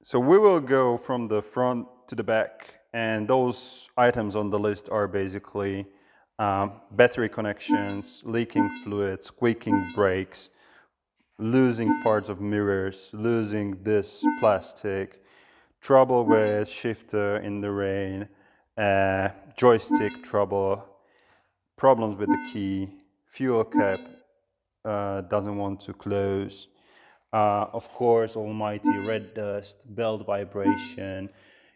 So we will go from the front to the back, and those items on the list are basically battery connections, leaking fluid, squeaking brakes, losing parts of mirrors, losing this plastic, trouble with shifter in the rain, joystick trouble, problems with the key, fuel cap doesn't want to close, of course almighty red dust, belt vibration,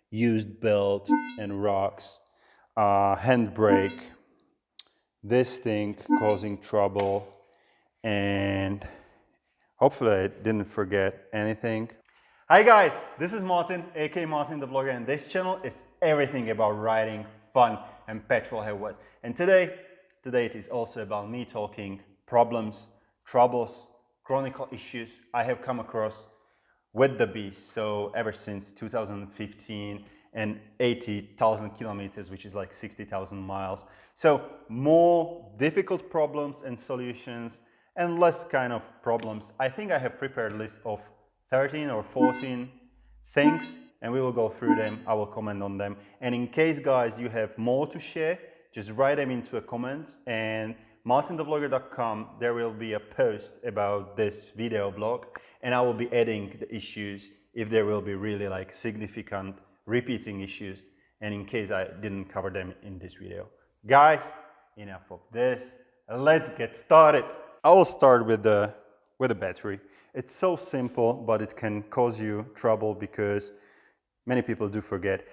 used belt and rocks, handbrake, this thing causing trouble, and hopefully I didn't forget anything. Hi guys, this is Martin, aka MartinTheVlogger, and this channel is everything about riding, fun and petrol heavyweight. And today it is also about me talking problems, troubles, chronicle issues I have come across with TheBeast. So ever since 2015 and 80,000 kilometers, which is like 60,000 miles. So more difficult problems and solutions and less kind of problems. I think I have prepared a list of 13 or 14 things and we will go through them. I will comment on them. And in case guys you have more to share, just write them into a comment, and MartinTheVlogger.com, there will be a post about this video blog, and I will be adding the issues if there will be really like significant repeating issues, and in case I didn't cover them in this video. Guys, enough of this, let's get started. I will start with the battery. It's so simple, but it can cause you trouble because many people do forget.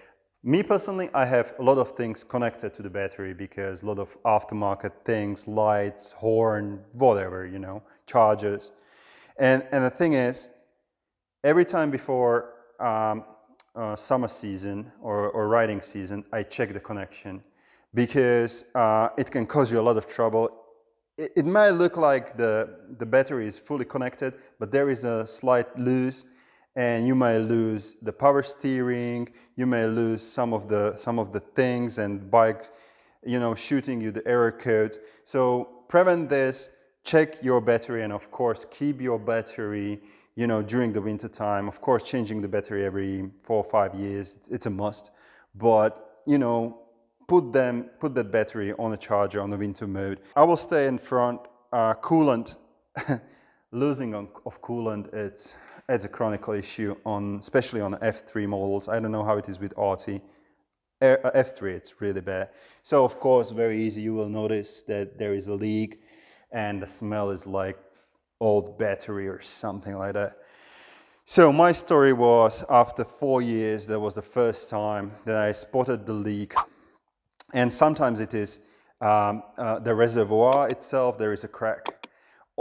Me personally, I have a lot of things connected to the battery because a lot of aftermarket things, lights, horn, whatever, you know, chargers. And the thing is, every time before summer season or riding season, I check the connection because it can cause you a lot of trouble. It might look like the battery is fully connected, but there is a slight loose, and you might lose the power steering, you may lose some of the things, and bikes, you know, shooting you the error codes. So prevent this, check your battery, and of course keep your battery, you know, during the winter time. Of course changing the battery every 4 or 5 years, it's a must, but you know, put that battery on a charger on the winter mode. I will stay in front. Coolant, losing of coolant, it's a chronicle issue especially on F3 models. I don't know how it is with RT. F3, it's really bad. So of course, very easy, you will notice that there is a leak and the smell is like old battery or something like that. So my story was, after 4 years, that was the first time that I spotted the leak. And sometimes it is the reservoir itself, there is a crack.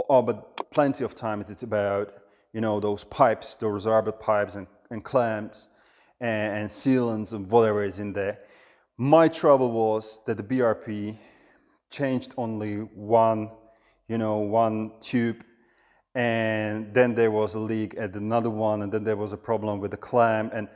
But plenty of times it's about, you know, those pipes, those rubber pipes and clamps and sealants and whatever is in there. My trouble was that the BRP changed only one tube, and then there was a leak at another one, and then there was a problem with the clamp. And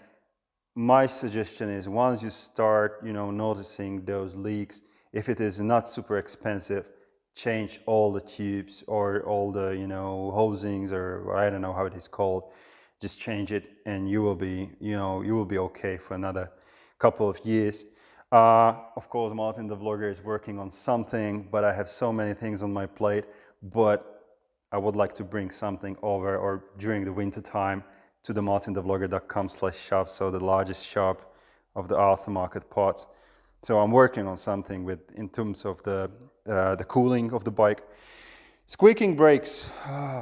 my suggestion is, once you start, you know, noticing those leaks, if it is not super expensive, change all the tubes or all the, you know, hosings, or I don't know how it is called. Just change it and you will be, you know, you will be okay for another couple of years. Of course, Martin the Vlogger is working on something, but I have so many things on my plate. But I would like to bring something over, or during the winter time, to the MartinTheVlogger.com/shop, so the largest shop of the aftermarket parts. So I'm working on something in terms of the cooling of the bike. Squeaking brakes,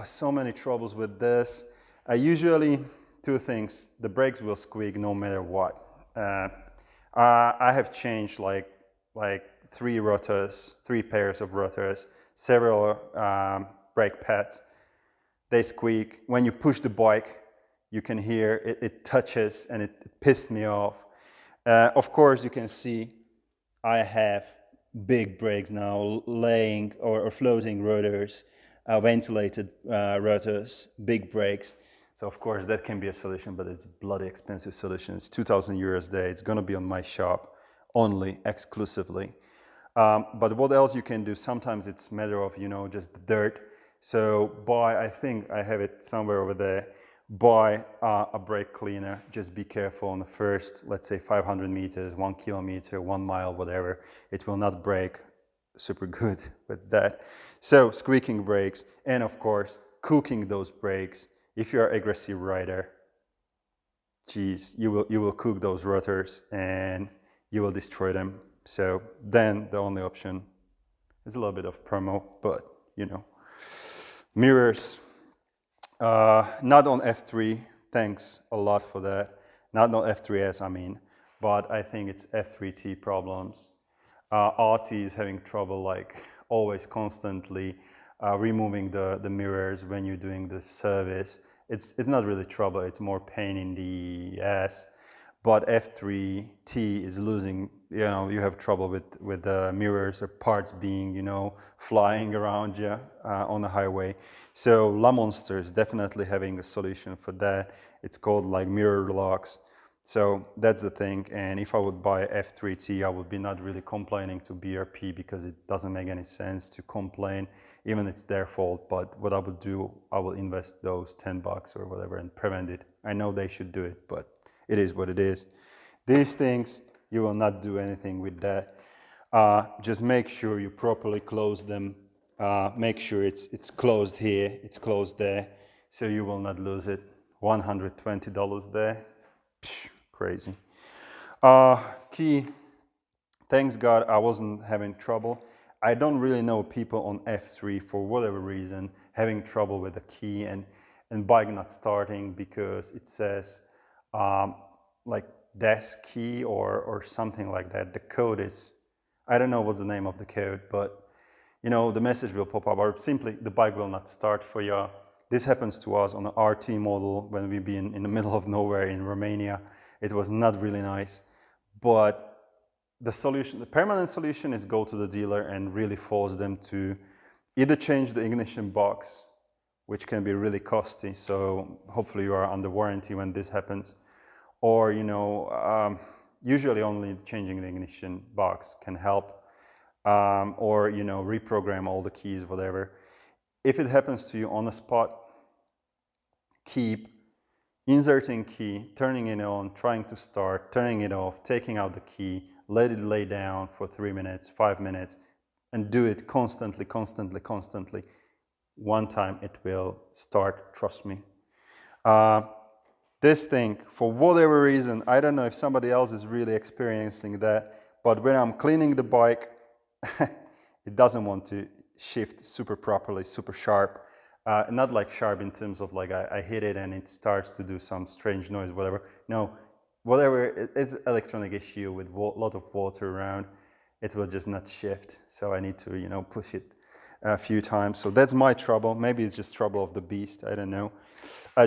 so many troubles with this. Usually two things, the brakes will squeak no matter what. I have changed like 3 pairs of rotors, several brake pads. They squeak. When you push the bike, you can hear it touches, and it pissed me off. Of course, you can see I have big brakes now, laying or floating rotors, ventilated rotors, big brakes. So of course that can be a solution, but it's a bloody expensive solution. It's 2,000 euros a day. It's gonna be on my shop only, exclusively. But what else you can do? Sometimes it's a matter of, you know, just the dirt. So I think I have it somewhere over there, buy a brake cleaner. Just be careful on the first, let's say 500 meters, 1 kilometer, 1 mile, whatever. It will not brake super good with that. So squeaking brakes, and of course cooking those brakes. If you're an aggressive rider, geez, you will cook those rotors and you will destroy them. So then the only option is a little bit of promo, but you know. Mirrors, not on F3, thanks a lot for that. Not on F3S, I mean, but I think it's F3T problems. RT is having trouble, like always constantly removing the mirrors when you're doing the service. It's not really trouble, it's more pain in the ass. But F3T is losing, you know, you have trouble with the mirrors or parts being, you know, flying around you on the highway. So La Monster is definitely having a solution for that. It's called like mirror locks. So that's the thing. And if I would buy F3T, I would be not really complaining to BRP because it doesn't make any sense to complain, even it's their fault. But what I would do, I will invest those 10 bucks or whatever and prevent it. I know they should do it, but it is what it is. These things, you will not do anything with that. Just make sure you properly close them. Make sure it's closed here, it's closed there, so you will not lose it. $120 there. Psh, crazy. Key, thanks God I wasn't having trouble. I don't really know people on F3 for whatever reason having trouble with the key and bike not starting because it says like desk key or something like that. The code is, I don't know what's the name of the code, but you know, the message will pop up or simply the bike will not start for you. This happens to us on an RT model when we've been in the middle of nowhere in Romania. It was not really nice, but the solution, the permanent solution is go to the dealer and really force them to either change the ignition box, which can be really costly. So hopefully you are under warranty when this happens. Or, you know, usually only changing the ignition box can help. Or, you know, reprogram all the keys, whatever. If it happens to you on the spot, keep inserting key, turning it on, trying to start, turning it off, taking out the key, let it lay down for 3 minutes, 5 minutes, and do it constantly, constantly, constantly. One time it will start, trust me. This thing, for whatever reason, I don't know if somebody else is really experiencing that, but when I'm cleaning the bike, it doesn't want to shift super properly, super sharp. Not like sharp in terms of like I hit it and it starts to do some strange noise, whatever. No, whatever, it's electronic issue with a lot of water around. It will just not shift. So I need to, you know, push it a few times. So that's my trouble. Maybe it's just trouble of the beast. I don't know.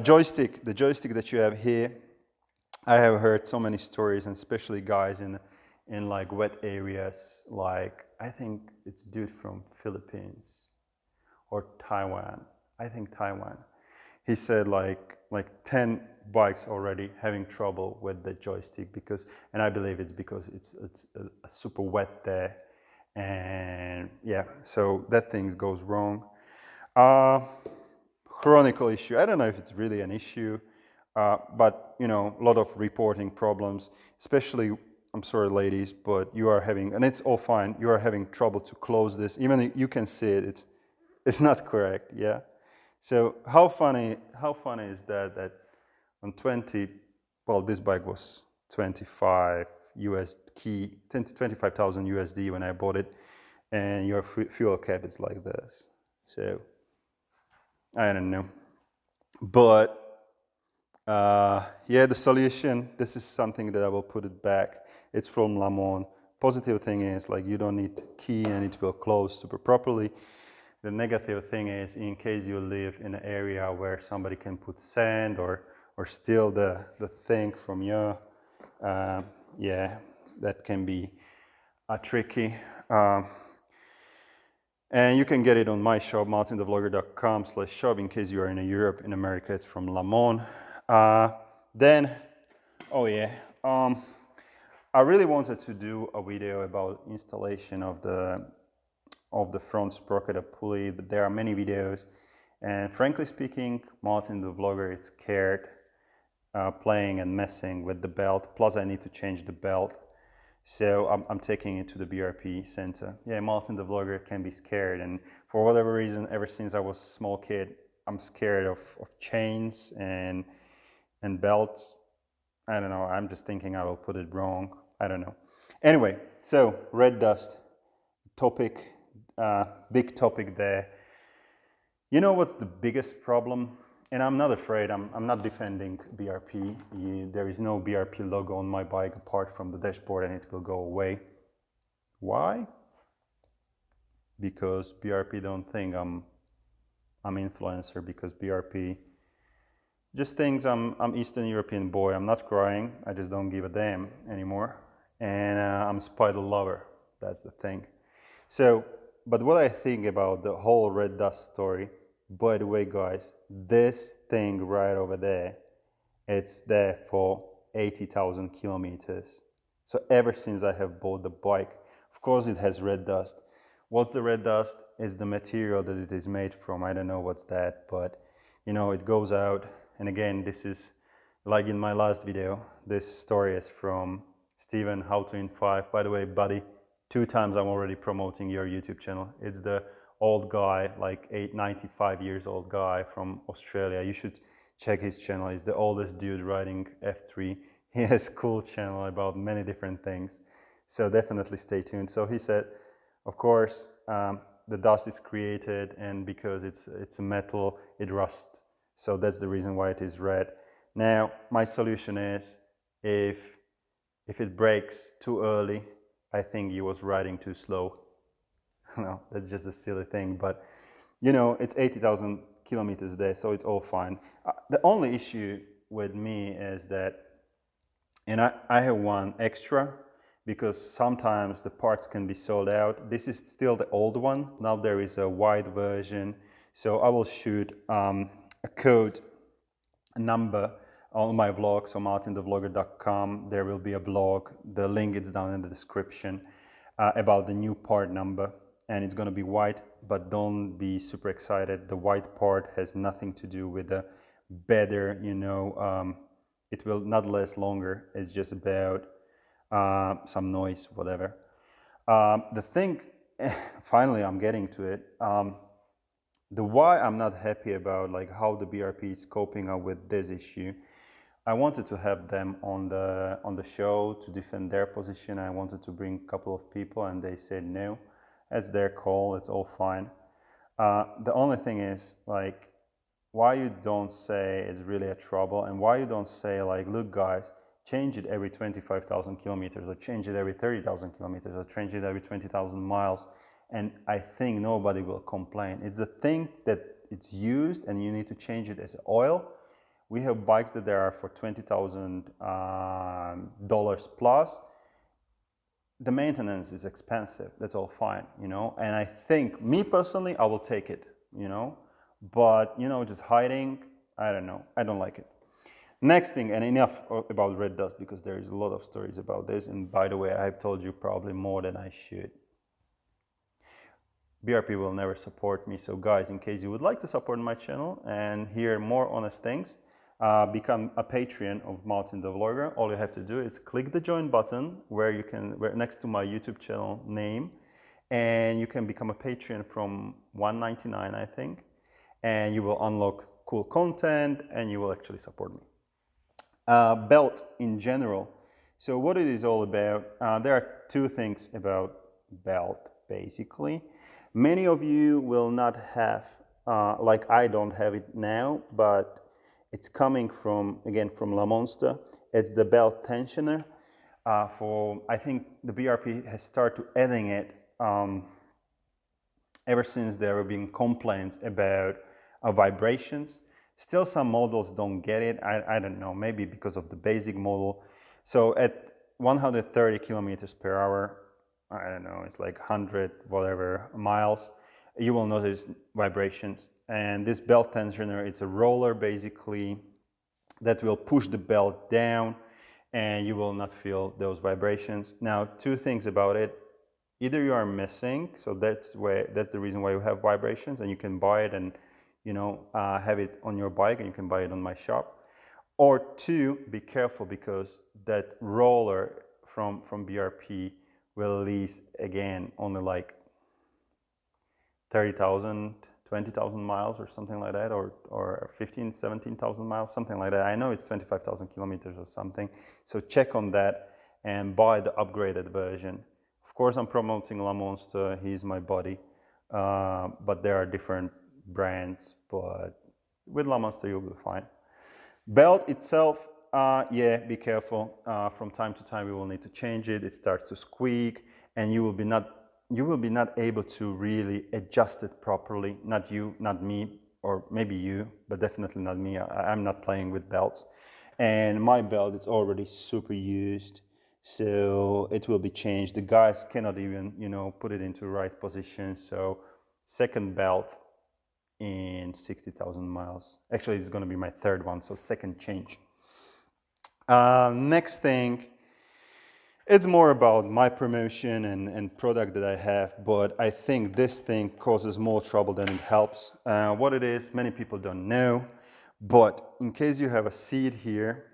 Joystick, the joystick that you have here, I have heard so many stories, and especially guys in like wet areas, like I think it's dude from Philippines or Taiwan. I think Taiwan. He said like 10 bikes already having trouble with the joystick because, and I believe it's because it's super wet there. And yeah, so that thing goes wrong. Chronicle issue, I don't know if it's really an issue, but you know, a lot of reporting problems, especially, I'm sorry ladies, but you are having, and it's all fine, you are having trouble to close this, even you can see it, it's not correct, yeah? So how funny is that on 20, well, this bike was 25 25,000 USD when I bought it, and your fuel cap is like this. So I don't know, but yeah, the solution, this is something that I will put it back. It's from Lamont. Positive thing is like you don't need key and it will close super properly. The negative thing is in case you live in an area where somebody can put sand or steal the thing from you, yeah, that can be tricky. And you can get it on my shop, MartinTheVlogger.com/shop, in case you are in Europe. In America, it's from Lamont. Then, oh yeah, I really wanted to do a video about installation of the front sprocket pulley. There are many videos, And frankly speaking, Martin the Vlogger is scared playing and messing with the belt. Plus I need to change the belt. So I'm taking it to the BRP center. Yeah, Martin the Vlogger can be scared, and for whatever reason, ever since I was a small kid, I'm scared of chains and belts. I don't know, I'm just thinking I will put it wrong. I don't know. Anyway, so red dust topic, big topic there. You know what's the biggest problem? And I'm not afraid, I'm not defending BRP. There is no BRP logo on my bike apart from the dashboard, and it will go away. Why? Because BRP don't think I'm influencer, because BRP just thinks I'm Eastern European boy. I'm not crying, I just don't give a damn anymore. And I'm SpyderLover, that's the thing. So, but what I think about the whole red dust story, by the way guys, this thing right over there, it's there for 80,000 kilometers. So ever since I have bought the bike, of course it has red dust. What's the red dust? Is the material that it is made from. I don't know what's that, but you know, it goes out. And again, this is like in my last video, this story is from Steven, How to in 5. By the way, buddy, 2 times I'm already promoting your YouTube channel. It's the old guy, like 95 years old guy from Australia. You should check his channel. He's the oldest dude riding F3. He has a cool channel about many different things. So definitely stay tuned. So he said, of course, the dust is created, and because it's a metal, it rusts. So that's the reason why it is red. Now, my solution is, if it breaks too early, I think he was riding too slow. No, that's just a silly thing, but you know, it's 80,000 kilometers there, so it's all fine. The only issue with me is that, and I have one extra, because sometimes the parts can be sold out. This is still the old one. Now there is a white version. So I will shoot a code, a number on my vlog, so MartinTheVlogger.com. There will be a blog. The link is down in the description about the new part number. And it's going to be white, but don't be super excited. The white part has nothing to do with the better, you know, it will not last longer. It's just about some noise, whatever. The thing, finally I'm getting to it, the why I'm not happy about, like, how the BRP is coping up with this issue. I wanted to have them on the show to defend their position. I wanted to bring a couple of people, and they said no. That's their call, it's all fine. The only thing is, like, why you don't say it's really a trouble, and why you don't say, like, look guys, change it every 25,000 kilometers, or change it every 30,000 kilometers, or change it every 20,000 miles, and I think nobody will complain. It's the thing that it's used and you need to change it as oil. We have bikes that there are for $20,000 plus. The maintenance is expensive, that's all fine, you know, and I think, me personally, I will take it, you know, but, you know, just hiding, I don't know, I don't like it. Next thing, and enough about red dust, because there is a lot of stories about this, and by the way, I've told you probably more than I should. BRP will never support me, so guys, in case you would like to support my channel and hear more honest things, become a Patreon of Martin the Vlogger. All you have to do is click the join button where next to my YouTube channel name, and you can become a Patreon from $1.99, I think, and you will unlock cool content and you will actually support me. Belt in general. So what it is all about, there are 2 things about belt basically. Many of you will not have, like I don't have it now, but it's coming from, again, from La Monster. It's the belt tensioner. I think the BRP has started adding it ever since there have been complaints about vibrations. Still some models don't get it. I don't know, maybe because of the basic model. So at 130 kilometers per hour, I don't know, it's like 100 whatever miles, you will notice vibrations. And this belt tensioner, it's a roller basically that will push the belt down, and you will not feel those vibrations. Now, 2 things about it. Either you are missing, so that's the reason why you have vibrations, and you can buy it and you know, have it on your bike, and you can buy it on my shop. Or two, be careful, because that roller from BRP will release again only like 30,000, 20,000 miles or something like that, or 15, 17,000 miles, something like that. I know it's 25,000 kilometers or something. So check on that and buy the upgraded version. Of course, I'm promoting La Monster. He's my buddy. But there are different brands, but with La Monster you'll be fine. Belt itself, yeah, be careful. From time to time, we will need to change it. It starts to squeak, and you will be not able to really adjust it properly. Not you, not me, or maybe you, but definitely not me. I'm not playing with belts, and my belt is already super used, so it will be changed. The guys cannot even, you know, put it into the right position. So second belt in 60,000 miles. Actually, it's going to be my third one, so second change. Next thing, it's more about my promotion and product that I have, but I think this thing causes more trouble than it helps. What it is, many people don't know, but in case you have a seat here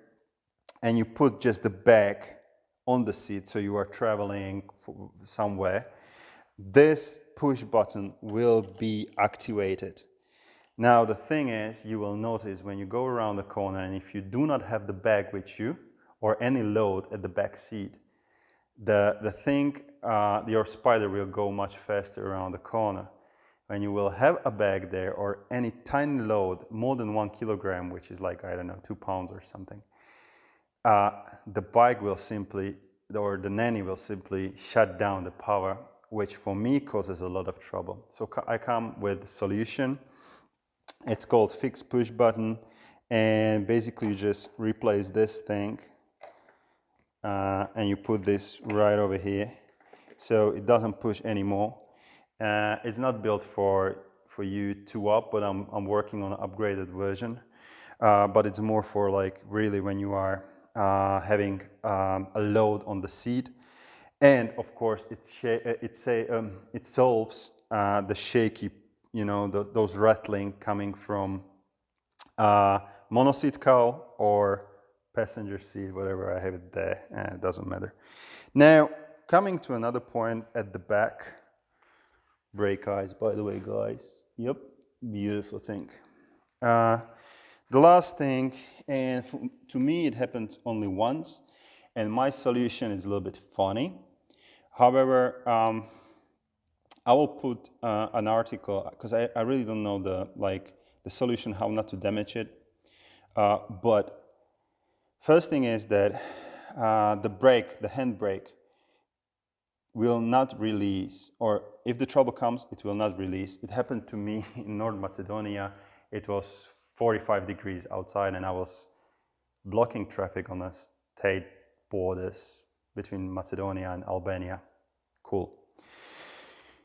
and you put just the bag on the seat, so you are traveling somewhere, this push button will be activated. Now the thing is, you will notice when you go around the corner, and if you do not have the bag with you or any load at the back seat, your Spyder will go much faster around the corner. When you will have a bag there or any tiny load, more than 1 kilogram, which is like, I don't know, 2 pounds or something, the bike will simply, or the nanny will simply shut down the power, which for me causes a lot of trouble. So I come with a solution. It's called fixed push button, and basically you just replace this thing and you put this right over here, so it doesn't push anymore. It's not built for you to up, but I'm working on an upgraded version, but it's more for like really when you are having a load on the seat. And of course it solves the shaky, you know, those rattling coming from monoseat cowl or passenger seat, whatever I have it there, it doesn't matter. Now, coming to another point at the back, brake eyes, by the way, guys. Yep, beautiful thing. The last thing, and to me it happened only once, and my solution is a little bit funny. However, I will put an article, because I really don't know the solution how not to damage it. But first thing is that the brake, the handbrake, will not release, or if the trouble comes, it will not release. It happened to me in North Macedonia. It was 45 degrees outside, and I was blocking traffic on the state borders between Macedonia and Albania. Cool.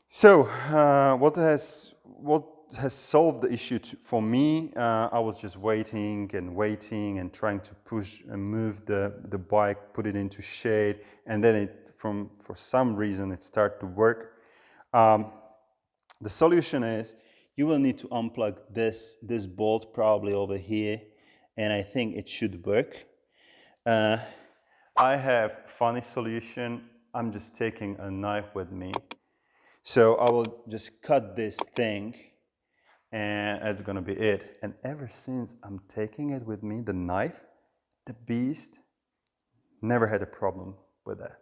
So what has solved the issue for me? I was just waiting and trying to push and move the bike, put it into shade, and then for some reason it started to work. The solution is you will need to unplug this bolt probably over here, and I think it should work. I have funny solution. I'm just taking a knife with me. So I will just cut this thing, and that's gonna be it. And ever since I'm taking it with me, the knife, TheBeast, never had a problem with that.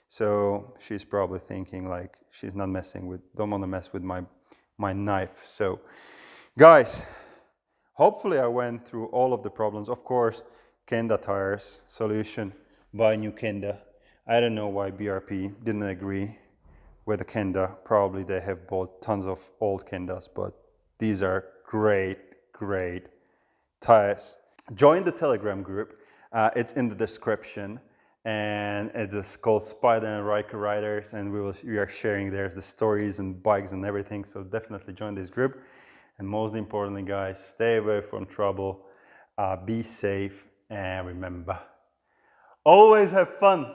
So she's probably thinking like, she's not messing with, don't wanna mess with my knife. So guys, hopefully I went through all of the problems. Of course, Kenda tires, solution, buy new Kenda. I don't know why BRP didn't agree with the Kenda. Probably they have bought tons of old Kendas, but these are great tires. Join the Telegram group. It's in the description, and it's called SPYDER RYKER Riders, and we are sharing there the stories and bikes and everything. So definitely join this group. And most importantly, guys, stay away from trouble, be safe, and remember, always have fun.